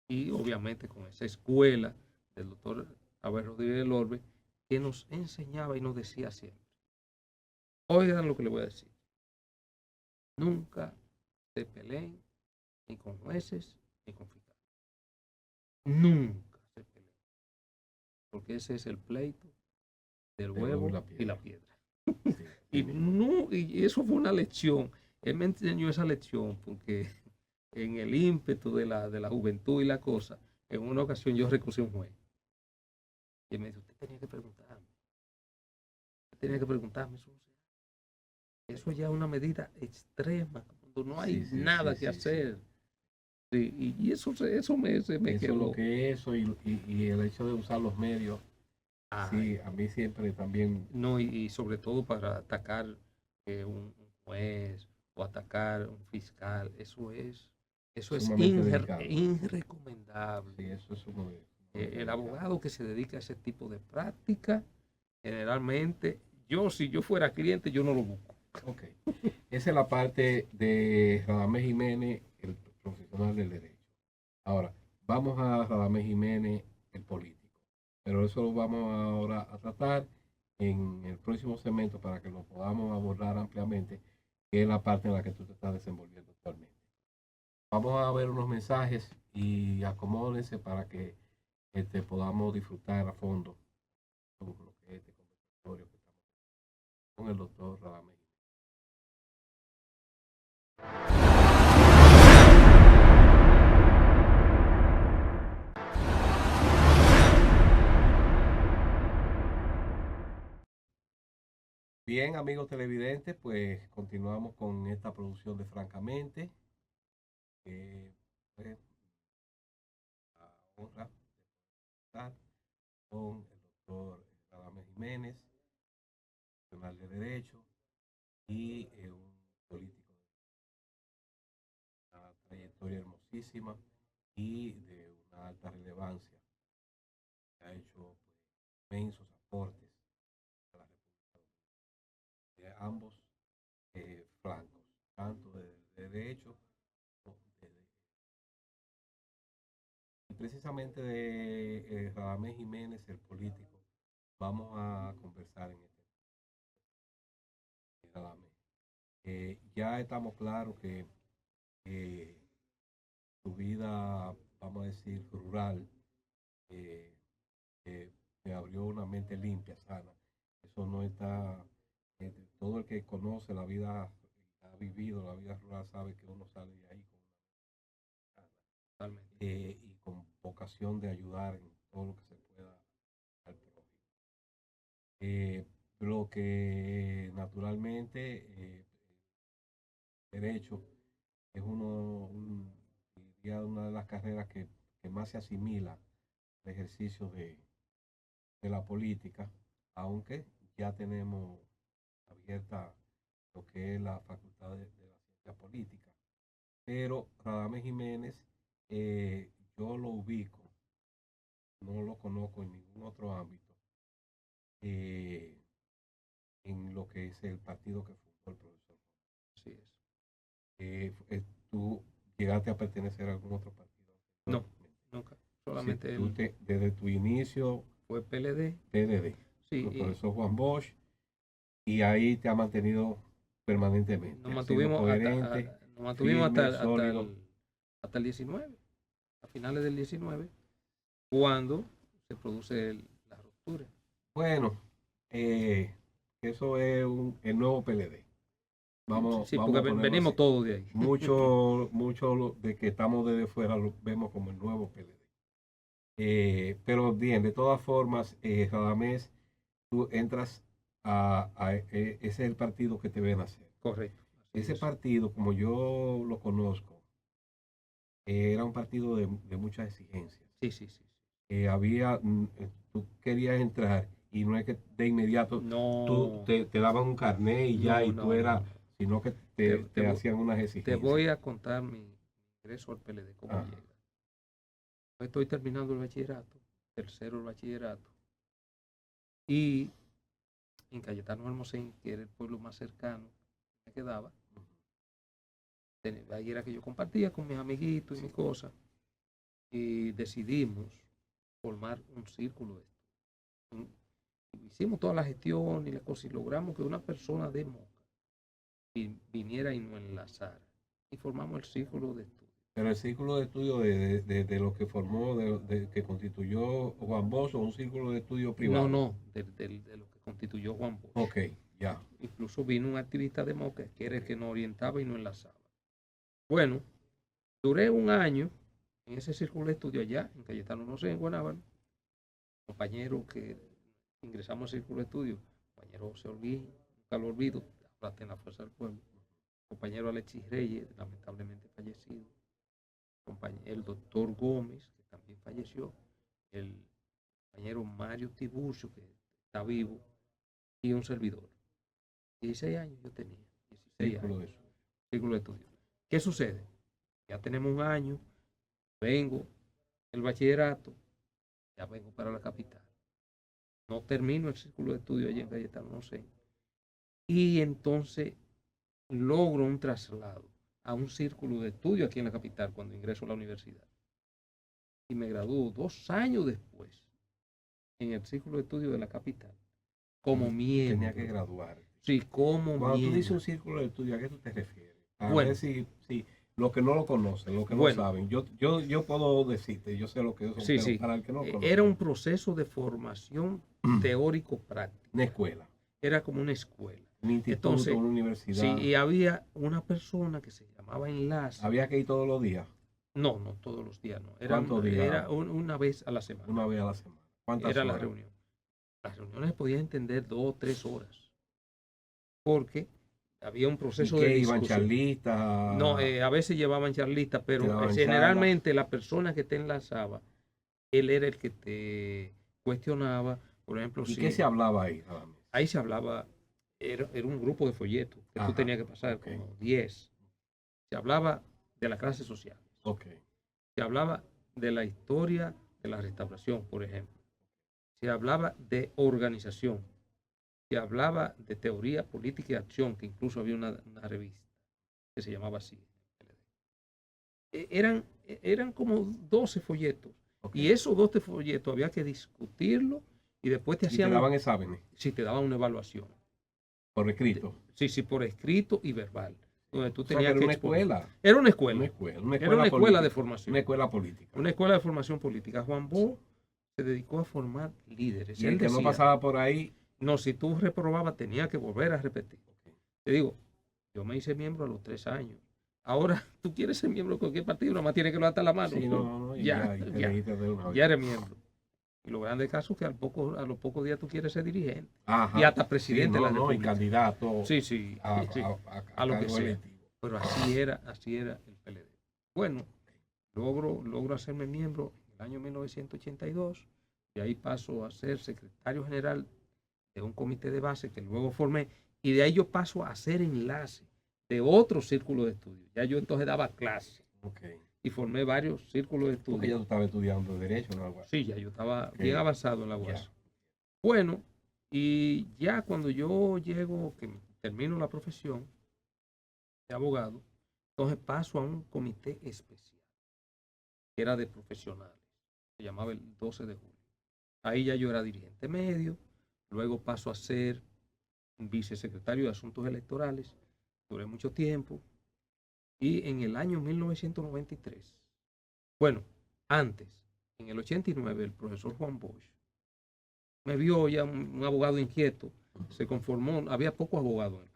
Y obviamente con esa escuela del doctor Abel Rodríguez del Orbe, que nos enseñaba y nos decía siempre. Oigan lo que le voy a decir. Nunca se peleen ni con jueces ni con fiscales. Nunca se peleen. Porque ese es el pleito del El huevo huevo y la piedra. Sí, Y, sí mismo. no, y eso fue una lección. Él me enseñó esa lección porque en el ímpetu de la juventud y la cosa, en una ocasión yo recusé a un juez. Y él me dijo, usted tenía que preguntarme. Usted tenía que preguntarme. Eso ya es una medida extrema, cuando no hay Sí, sí, nada sí, que sí, sí. hacer. Sí, y eso se me Eso es lo quedó. que es eso y el hecho de usar los medios. Ay, Sí, a mí siempre también. no, y sobre todo para atacar un juez o atacar un fiscal, eso es Sumamente delicado. irrecomendable. Sí, eso es sumamente El delicado. abogado que se dedica a ese tipo de práctica, generalmente, si yo fuera cliente, yo no lo busco. Ok. Esa es la parte de Radamés Jiménez, el profesional del derecho. Ahora, vamos a Radamés Jiménez, el político. Pero eso lo vamos ahora a tratar en el próximo segmento para que lo podamos abordar ampliamente, que es la parte en la que tú te estás desenvolviendo actualmente. Vamos a ver unos mensajes y acomódense para que podamos disfrutar a fondo con lo que es este conversatorio que estamos con el doctor Radamés. Bien, amigos televidentes, pues continuamos con esta producción de Francamente. Pues, la honra de estar con el doctor Radamés Jiménez, profesional de Derecho y un político de una trayectoria hermosísima y de una alta relevancia, que ha hecho pues, inmensos aportes a la República Dominicana, de ambos flancos, tanto de derecho como de y precisamente de Radamés Jiménez, el político, vamos a conversar en este Radamés. Ya estamos claros que eh, su vida, vamos a decir, rural, eh, me abrió una mente limpia, sana. Eso no está, todo el que conoce la vida, ha vivido la vida rural, sabe que uno sale de ahí con una y con vocación de ayudar en todo lo que se pueda al prójimo. Lo que naturalmente derecho es diría, una de las carreras que más se asimila al ejercicio de la política, aunque ya tenemos abierta lo que es la facultad de la ciencia política. Pero Radamés Jiménez, yo lo ubico, no lo conozco en ningún otro ámbito, eh, en lo que es el partido que fundó el profesor. Así es. ¿Tú llegaste a pertenecer a algún otro partido? No, nunca. Sí, Solamente él desde tu inicio, fue PLD. PDD, Sí, el y profesor Juan Bosch, y ahí te ha mantenido permanentemente. nos Ha sido mantuvimos coherente, nos mantuvimos firme, sólido. hasta el 19, a finales del 19, cuando se produce la ruptura. Bueno, eso es el nuevo PLD. Vamos, Sí, vamos porque a ponerlo venimos así. todos de ahí. Mucho de que estamos desde fuera lo vemos como el nuevo PLD. Pero bien, de todas formas, Radamés, tú entras ese es el partido que te ven hacer. Correcto. Así Ese es. partido, como yo lo conozco, era un partido de muchas exigencias. Sí. Tú querías entrar y no es que de inmediato No, te daban un carnet y ya, y tú eras, no. sino que te hacían unas Te exigencias. voy a contar mi ingreso al PLD, cómo Ah, llega. Estoy terminando el bachillerato, tercero el bachillerato, y en Cayetano Almacén, que era el pueblo más cercano que me quedaba, ahí era que yo compartía con mis amiguitos y mis cosas, y decidimos formar un círculo de estudio. Hicimos toda la gestión y las cosas y logramos que una persona de Moca viniera y nos enlazara. Y formamos el círculo de estudio. pero el círculo de estudio de lo que formó, que constituyó Juan Bosch, o un círculo de estudio privado. No, de lo que constituyó Juan Bosch. Ok, ya. Incluso vino un activista de Moca, que era el que nos orientaba y nos enlazaba. Bueno, duré un año en ese círculo de estudio allá, en Cayetano, no sé, en Guanábana. Compañero que ingresamos al círculo de estudio, compañero José Olguín, nunca lo olvido, ahora está en la Fuerza del Pueblo. Compañero Alexis Reyes, lamentablemente fallecido. El doctor Gómez, que también falleció. El compañero Mario Tiburcio, que está vivo. Y un servidor. 16 años yo tenía. 16 Círculo años. de eso. Círculo de estudio. ¿Qué sucede? Ya tenemos un año, vengo el bachillerato, ya vengo para la capital. No termino el círculo de estudio allí en Cayetano, no sé. Y entonces logro un traslado a un círculo de estudio aquí en la capital cuando ingreso a la universidad. Y me gradúo 2 años después en el círculo de estudio de la capital como miembro. Tenía que graduar. Sí, como Cuando tú dices miembro. un círculo de estudio, ¿a qué tú te refieres? A Bueno, ver si los que no lo conocen, los que no Bueno. saben. Yo puedo decirte, yo sé lo que es, sí, pero sí. para el que no lo conoce. Era un proceso de formación teórico-práctica. Una escuela, Era como una escuela. un instituto, Entonces, una universidad. sí, y había una persona que se llamaba Enlace. Había que ir todos los días, No, no todos los días, no. ¿Cuántos días? Era una vez a la semana. una vez a la semana. ¿Cuántas Era la horas? reunión. Las reuniones podían extender 2 o 3 horas. Porque había un ¿Y proceso qué de iban discusión. charlistas? No, a veces llevaban charlistas, Te pero daban generalmente la persona que te enlazaba, él era el que te cuestionaba. Por ejemplo, ¿Y si qué se hablaba ahí? Radamés? ahí se hablaba, era un grupo de folletos que Ajá, tú tenías que pasar, ok. como 10. Se hablaba de la clase social. Ok. Se hablaba de la historia de la restauración, por ejemplo. Se hablaba de organización. Se hablaba de teoría política y acción, que incluso había una revista que se llamaba así. Eran como 12 folletos. Ok. Y esos 12 folletos había que discutirlo y después te ¿Y te hacían, daban exámenes si te daban una evaluación. por escrito? Sí, por escrito y verbal. Donde tú O sea, tenías era que una exponer. escuela. Era una escuela. Una escuela. Era una escuela política, de formación. Una escuela política. Una escuela de formación política. Juan Bo se dedicó a formar líderes. Y Él el que decía, no pasaba por ahí. no, si tú reprobabas, tenía que volver a repetir. Te digo, yo me hice miembro a los 3 años. Ahora, tú quieres ser miembro de cualquier partido, nomás tienes que levantar la mano. Sí, no, y ya eres miembro. Y lo grande caso es que a los pocos días tú quieres ser dirigente. Ajá. Y hasta presidente Sí, de la República. y candidato Sí. A lo que sea. electivo. Pero así era el PLD. Bueno, logro hacerme miembro en el año 1982. De ahí paso a ser secretario general de un comité de base que luego formé. Y de ahí yo paso a ser enlace de otro círculo de estudio. Ya yo entonces daba clases. Okay. Y formé varios círculos de estudio. Porque ya tú estabas estudiando Derecho, ¿no? Sí, ya yo estaba bien avanzado en la UAS. Ya. Bueno, y ya cuando yo llego, que termino la profesión de abogado, entonces paso a un comité especial, que era de profesionales, se llamaba el 12 de julio. Ahí ya yo era dirigente medio, luego paso a ser vicesecretario de Asuntos Electorales, duré mucho tiempo, y en el año 1993, bueno, antes, en el 89, el profesor Juan Bosch me vio ya un abogado inquieto, se conformó, había pocos abogados,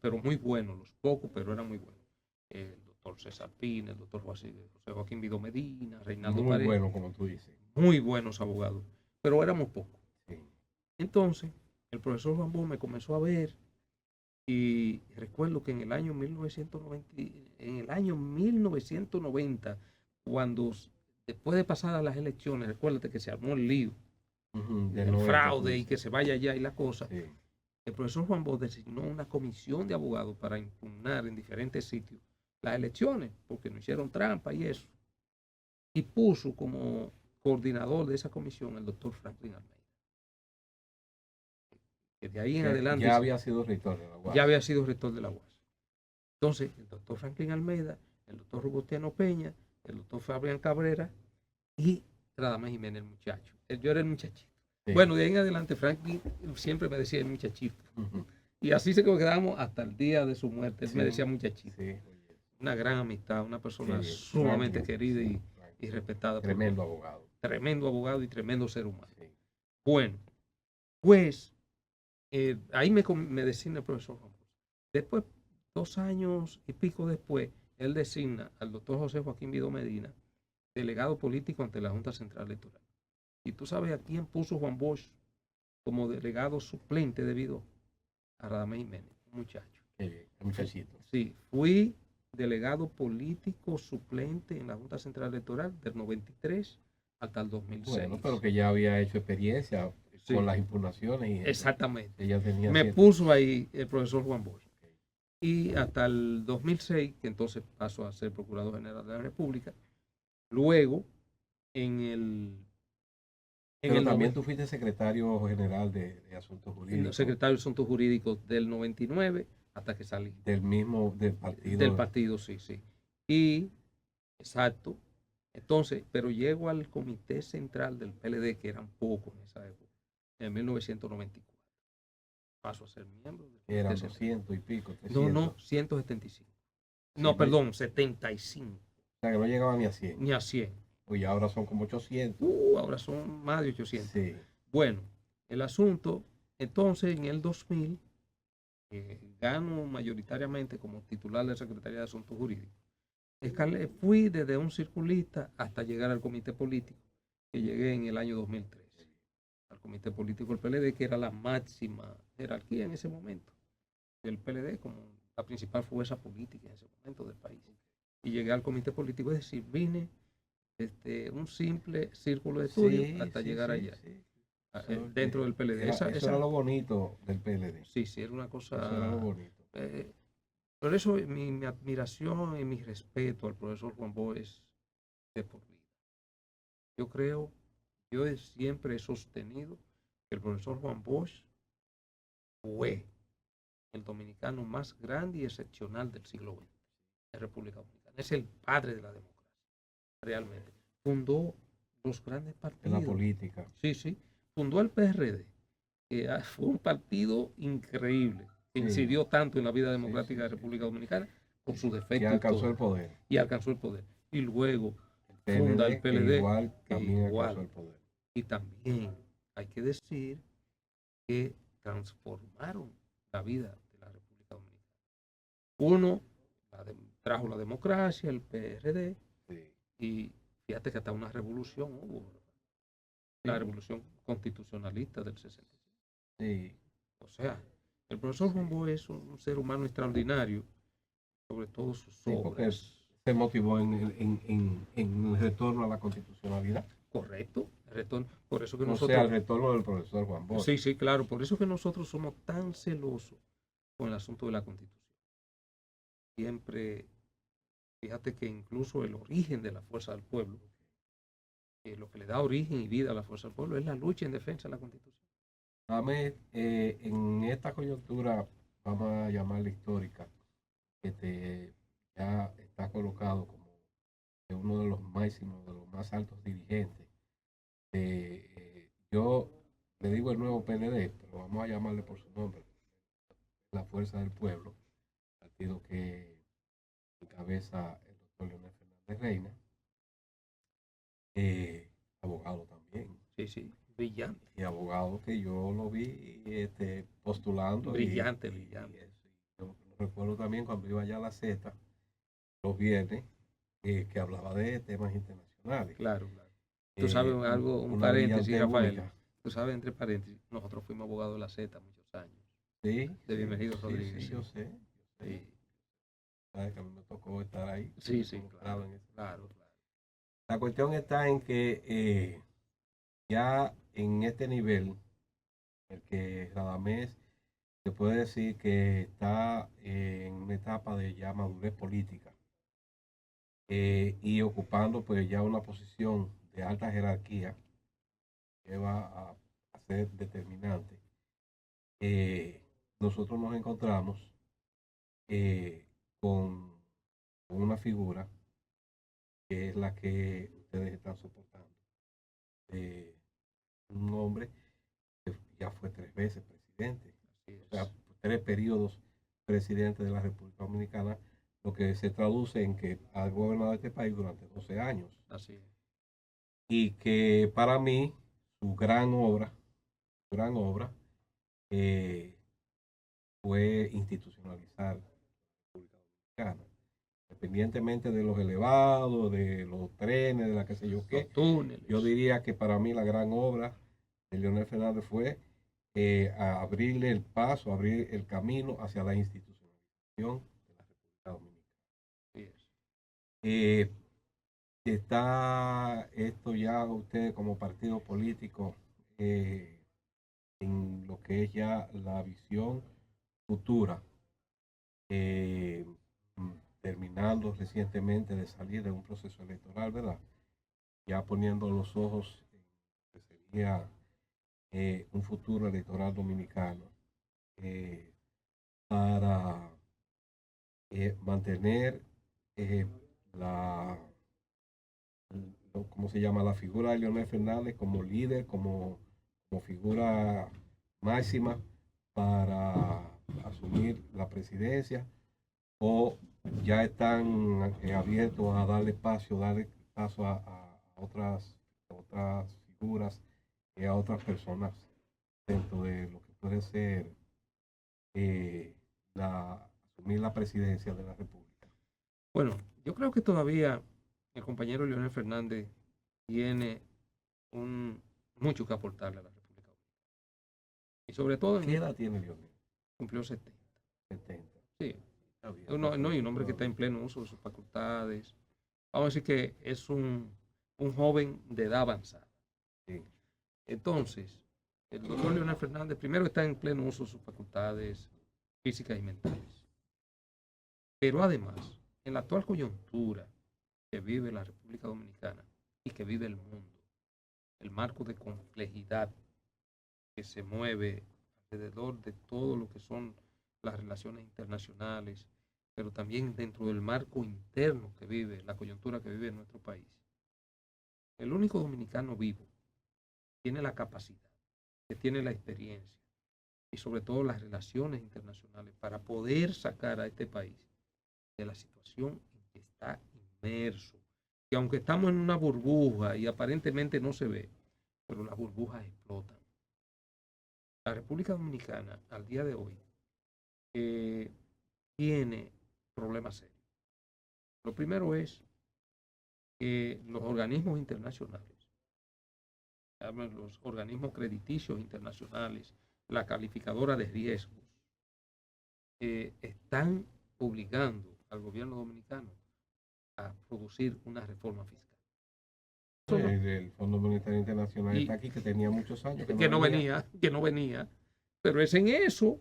pero muy buenos, los pocos, pero eran muy buenos. El doctor César Pina, el doctor José Joaquín Vido Medina, Reinaldo Muy Paredes, bueno, como tú dices. muy buenos abogados, pero éramos pocos. Sí. Entonces, el profesor Juan Bosch me comenzó a ver y recuerdo que en el año 1990, cuando después de pasadas las elecciones, recuérdate que se armó el lío, Del el 90, fraude y dices. que se vaya allá y la cosa, Sí. el profesor Juan Bosch designó una comisión de abogados para impugnar en diferentes sitios las elecciones, porque no hicieron trampa y eso. Y puso como coordinador de esa comisión el doctor Franklin Almeida. Que de ahí en adelante Ya había sido rector de la UAS. ya había sido rector de la UAS. Entonces, el doctor Franklin Almeida, el doctor Robustiano Peña, el doctor Fabián Cabrera y Radamés Jiménez, el muchacho. Yo era el muchachito. Sí. Bueno, de ahí en adelante Franklin siempre me decía el muchachito. Y así se quedamos hasta el día de su muerte. Él me decía muchachito. Sí. Una gran amistad, una persona Sí, sumamente Franklin, querida sí, y respetada. Tremendo abogado. Tremendo abogado y tremendo ser humano. Sí. Bueno, pues ahí me designa el profesor Juan Bosch. Después, 2 años y pico después, él designa al doctor José Joaquín Vido Medina delegado político ante la Junta Central Electoral. Y tú sabes a quién puso Juan Bosch como delegado suplente debido a Radamés Jiménez, un muchacho. Qué bien, el muchachito. Sí, fui delegado político suplente en la Junta Central Electoral del 93 hasta el 2006. Bueno, pero que ya había hecho experiencia con las impugnaciones. Y exactamente. Ella tenía me puso ahí el profesor Juan Bosch. Y hasta el 2006, que entonces pasó a ser Procurador General de la República. Luego, pero también tú fuiste secretario general de Asuntos Jurídicos. Secretario de Asuntos Jurídicos del 99 hasta que salí. Del partido. Del partido, sí. Y, exacto. Entonces, pero llego al comité central del PLD, que eran pocos en esa época, en 1994. Paso a ser miembro del comité Eran central. 200 y pico, 300. No, 175. No, perdón, 75. O sea, que no llegaban ni a 100. Ni a 100. Oye, ahora son como 800. Ahora son más de 800. Sí. Bueno, el asunto, entonces en el 2000, gano mayoritariamente como titular de la Secretaría de Asuntos Jurídicos. Fui desde un circulista hasta llegar al comité político, que llegué en el año 2003. Al comité político del PLD, que era la máxima jerarquía en ese momento del PLD, como la principal fuerza política en ese momento del país. Y llegué al comité político, es decir, vine desde un simple círculo de estudio hasta llegar allá. Dentro del PLD. Eso era lo bonito del PLD. Sí, era una cosa. Eso era lo bonito. Por eso mi admiración y mi respeto al profesor Juan Bosch es de por vida. Yo siempre he sostenido que el profesor Juan Bosch fue el dominicano más grande y excepcional del siglo XX en República Dominicana. Es el padre de la democracia, realmente. Fundó los grandes partidos. En la política. Sí. Fundó el PRD, que fue un partido increíble, que incidió tanto en la vida democrática de República Dominicana, con sus defectos. Y alcanzó el poder. Y luego funda el PLD, también alcanzó el poder. Y también hay que decir que transformaron la vida de la República Dominicana. Uno trajo la democracia, el PRD, y fíjate que hasta una revolución hubo, la revolución constitucionalista del 65. Sí. O sea, el profesor Juan Bosch es un ser humano extraordinario, sobre todo sus obras. Porque se motivó en el retorno a la constitucionalidad. Correcto, el retorno. Por eso que el retorno del profesor Juan Bosch. Sí, claro, por eso que nosotros somos tan celosos con el asunto de la Constitución. Siempre, fíjate que incluso el origen de la fuerza del pueblo, lo que le da origen y vida a la fuerza del pueblo es la lucha en defensa de la Constitución. En esta coyuntura, vamos a llamarla histórica, que ya está colocado como uno de los máximos, de los más altos dirigentes. Yo le digo el nuevo PLD, pero vamos a llamarle por su nombre, la Fuerza del Pueblo, partido que encabeza el doctor Leonel Fernández Reina. abogado también. Sí, brillante, Y abogado que yo lo vi postulando brillante, y brillante. eso. Yo recuerdo también cuando iba allá a la Z los viernes que hablaba de temas internacionales. Claro, claro. Tú sabes algo, un Una paréntesis, brillante Rafael. única. Tú sabes, entre paréntesis, nosotros fuimos abogados de la Z muchos años, Sí, de sí, Bienvenido sí, Rodríguez, sí, sí. yo sé, yo sé. Sí, Sabes que a mí me tocó estar ahí, sí, sí, involucrado claro, en eso. claro, claro. La cuestión está en que ya en este nivel, el que Radamés se puede decir que está en una etapa de ya madurez política y ocupando pues ya una posición de alta jerarquía que va a ser determinante. eh, Nosotros nos encontramos eh, con una figura que es la que ustedes están soportando. Eh, un hombre que ya fue 3 veces presidente, Así o sea, es, 3 periodos presidente de la República Dominicana, lo que se traduce en que ha gobernado este país durante 12 años. así es. Y que para mí su gran obra eh, fue institucionalizar la República Dominicana, independientemente de los elevados, de los trenes, de la qué sé yo Los qué. Yo túneles. diría que para mí la gran obra de Leonel Fernández fue a abrirle el paso, abrir el camino hacia la institucionalización de la República Dominicana. Así es. Eh, Está esto ya usted como partido político en lo que es ya la visión futura, eh, terminando recientemente de salir de un proceso electoral, ¿verdad? Ya poniendo los ojos en lo que sería un futuro electoral dominicano eh, para mantener eh, la, ¿cómo se llama? La figura de Leonel Fernández como líder, como figura máxima para asumir la presidencia, o ya están abiertos a darle espacio, darle paso a otras figuras y a otras personas dentro de lo que puede ser eh, asumir la presidencia de la República. Bueno, yo creo que todavía el compañero Leonel Fernández tiene mucho que aportarle a la República Dominicana. Y sobre todo ¿Qué edad tiene Leonel? cumplió 70. 70. Sí, Está bien, está no, y un fresco hombre que está todavía. en pleno uso de sus facultades. Vamos a decir que es un joven de edad avanzada. Sí. Entonces, el doctor Leonel Fernández primero está en pleno uso de sus facultades físicas y mentales. Pero además, en la actual coyuntura que vive la República Dominicana y que vive el mundo, el marco de complejidad que se mueve alrededor de todo lo que son las relaciones internacionales, pero también dentro del marco interno que vive, la coyuntura que vive nuestro país. El único dominicano vivo tiene la capacidad, que tiene la experiencia y sobre todo las relaciones internacionales para poder sacar a este país de la situación en que está inmerso. Y aunque estamos en una burbuja y aparentemente no se ve, pero las burbujas explotan. La República Dominicana al día de hoy tiene problemas serios. Lo primero es que los organismos internacionales, los organismos crediticios internacionales, la calificadora de riesgos, están obligando al gobierno dominicano a producir una reforma fiscal. Eso no, El Fondo Monetario Internacional y está aquí, que tenía muchos años que no que no venía. venía, que no venía, pero es en eso.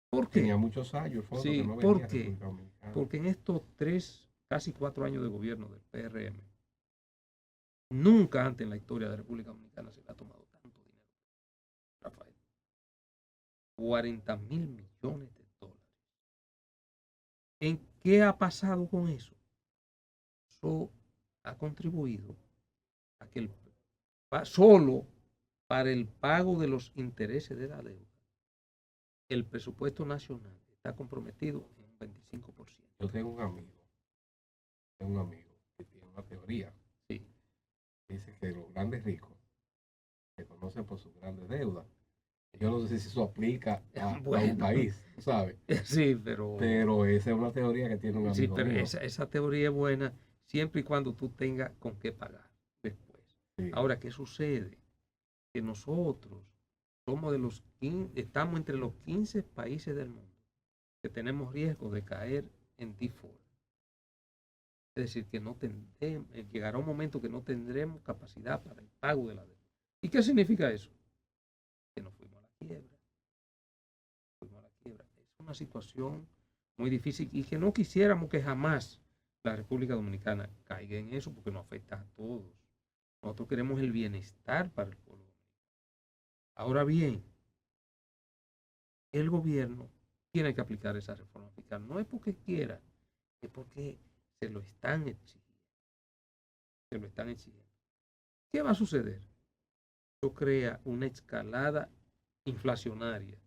¿Por qué? Tenía muchos años el fondo que Sí, no venía ¿por a qué? República Dominicana. Porque en estos 3, casi 4 años de gobierno del PRM, nunca antes en la historia de la República Dominicana se le ha tomado tanto dinero, Rafael. 40.000 millones de dólares. ¿En qué ha pasado con eso? Eso ha contribuido a que solo para el pago de los intereses de la deuda, el presupuesto nacional está comprometido en un 25%. Yo tengo un amigo que tiene una teoría Sí, dice que los grandes ricos se conocen por sus grandes deudas. Yo no sé si eso aplica a un Bueno, país, ¿sabes? sí, pero Pero esa es una teoría que tiene un sí, amigo pero mío. esa teoría es buena siempre y cuando tú tengas con qué pagar después. Sí. Ahora, ¿qué sucede? Que nosotros somos de los 15, estamos entre los 15 países del mundo que tenemos riesgo de caer en default. Es decir, que no tendremos, llegará un momento que no tendremos capacidad para el pago de la deuda. ¿Y qué significa eso? Que nos fuimos a la quiebra. Fuimos a la quiebra. Es una situación muy difícil y que no quisiéramos que jamás la República Dominicana caiga en eso porque nos afecta a todos. Nosotros queremos el bienestar para el pueblo. Ahora bien, el gobierno tiene que aplicar esa reforma fiscal. No es porque quiera, es porque se lo están exigiendo. Se lo están exigiendo. ¿Qué va a suceder? Eso crea una escalada inflacionaria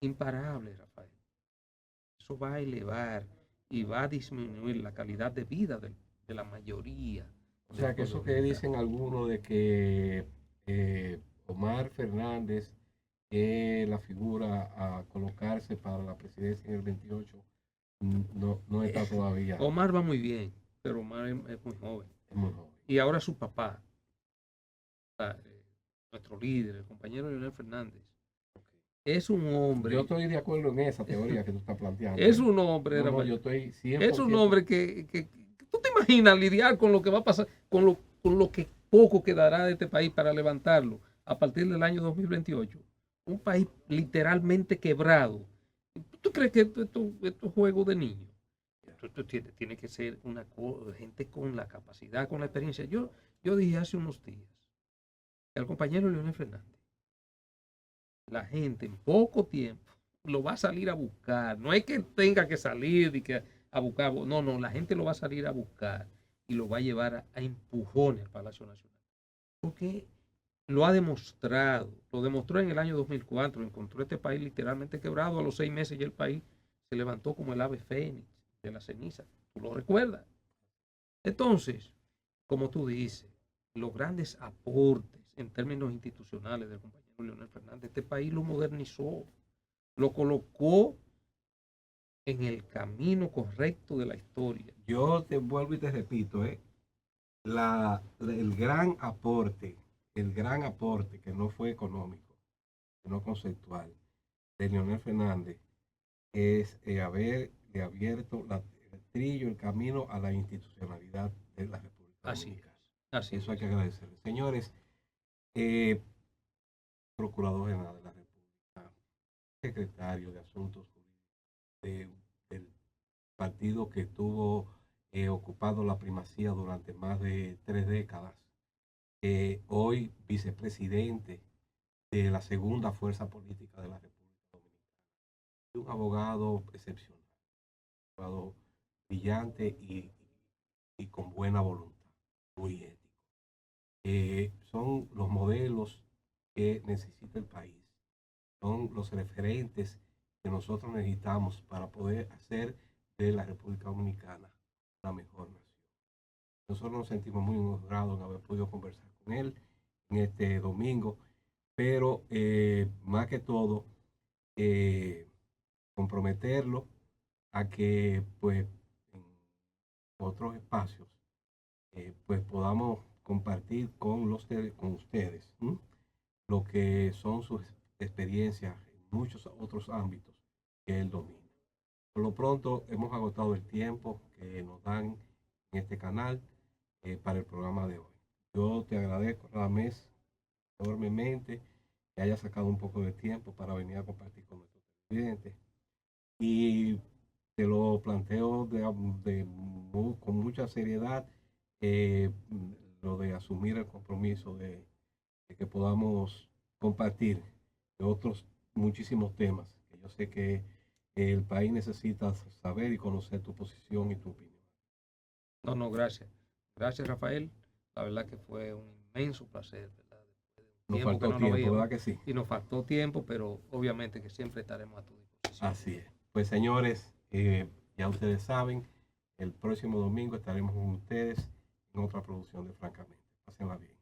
imparable, Rafael. Eso va a elevar y va a disminuir la calidad de vida de la mayoría O del sea, que pueblo eso que dominicano. dicen algunos de que Omar Fernández es la figura a colocarse para la presidencia en el 28, no está todavía. Omar va muy bien, pero Omar es muy joven. Es muy joven. Y ahora su papá, nuestro líder, el compañero Leonel Fernández, es un hombre. Yo estoy de acuerdo en esa teoría que tú estás planteando. Es un hombre, No, Rafael, yo estoy 100%. es un hombre que tú te imaginas lidiar con lo que va a pasar, con lo que poco quedará de este país para levantarlo a partir del año 2028. Un país literalmente quebrado. ¿Tú crees que esto es juego de niños? Esto tiene que ser una gente con la capacidad, con la experiencia. Yo dije hace unos días que al compañero Leonel Fernández, la gente en poco tiempo lo va a salir a buscar. No es que tenga que salir y que a buscar. No, no, la gente lo va a salir a buscar y lo va a llevar a empujones al Palacio Nacional. Porque lo ha demostrado. Lo demostró en el año 2004. Encontró este país literalmente quebrado. A los 6 meses ya el país se levantó como el ave fénix de la ceniza. ¿Tú lo recuerdas? Entonces, como tú dices, los grandes aportes en términos institucionales del compañero Leonel Fernández, este país lo modernizó, lo colocó en el camino correcto de la historia. Yo te vuelvo y te repito, el gran aporte que no fue económico, no conceptual, de Leonel Fernández es haberle abierto el trillo, el camino a la institucionalidad de la República Dominicana. Así Eso hay es. que agradecerle. Señores, Procurador General de la República, secretario de Asuntos Jurídicos del partido que estuvo ocupado la primacía durante más de 3 décadas, hoy vicepresidente de la segunda fuerza política de la República Dominicana, un abogado excepcional, un abogado brillante y con buena voluntad, muy ético. Son los modelos que necesita el país, son los referentes que nosotros necesitamos para poder hacer de la República Dominicana la mejor nación. Nosotros nos sentimos muy honrados en haber podido conversar con él en este domingo, pero más que todo, comprometerlo a que pues en otros espacios pues podamos compartir con ustedes lo que son sus experiencias en muchos otros ámbitos que él domina. Por lo pronto hemos agotado el tiempo que nos dan en este canal para el programa de hoy. Yo te agradezco, Radamés, enormemente que hayas sacado un poco de tiempo para venir a compartir con nuestros televidentes. Y te lo planteo con mucha seriedad, eh, lo de asumir el compromiso de que podamos compartir de otros muchísimos temas que yo sé que el país necesita saber y conocer tu posición y tu opinión. No, no, gracias. Gracias, Rafael. La verdad que fue un inmenso placer, ¿verdad? Nos Tiempo que faltó no nos tiempo, veíamos ¿verdad que sí? y nos faltó tiempo, pero obviamente que siempre estaremos a tu disposición. Así es. Pues señores, ya ustedes saben, el próximo domingo estaremos con ustedes en otra producción de Francamente. Pásenla bien.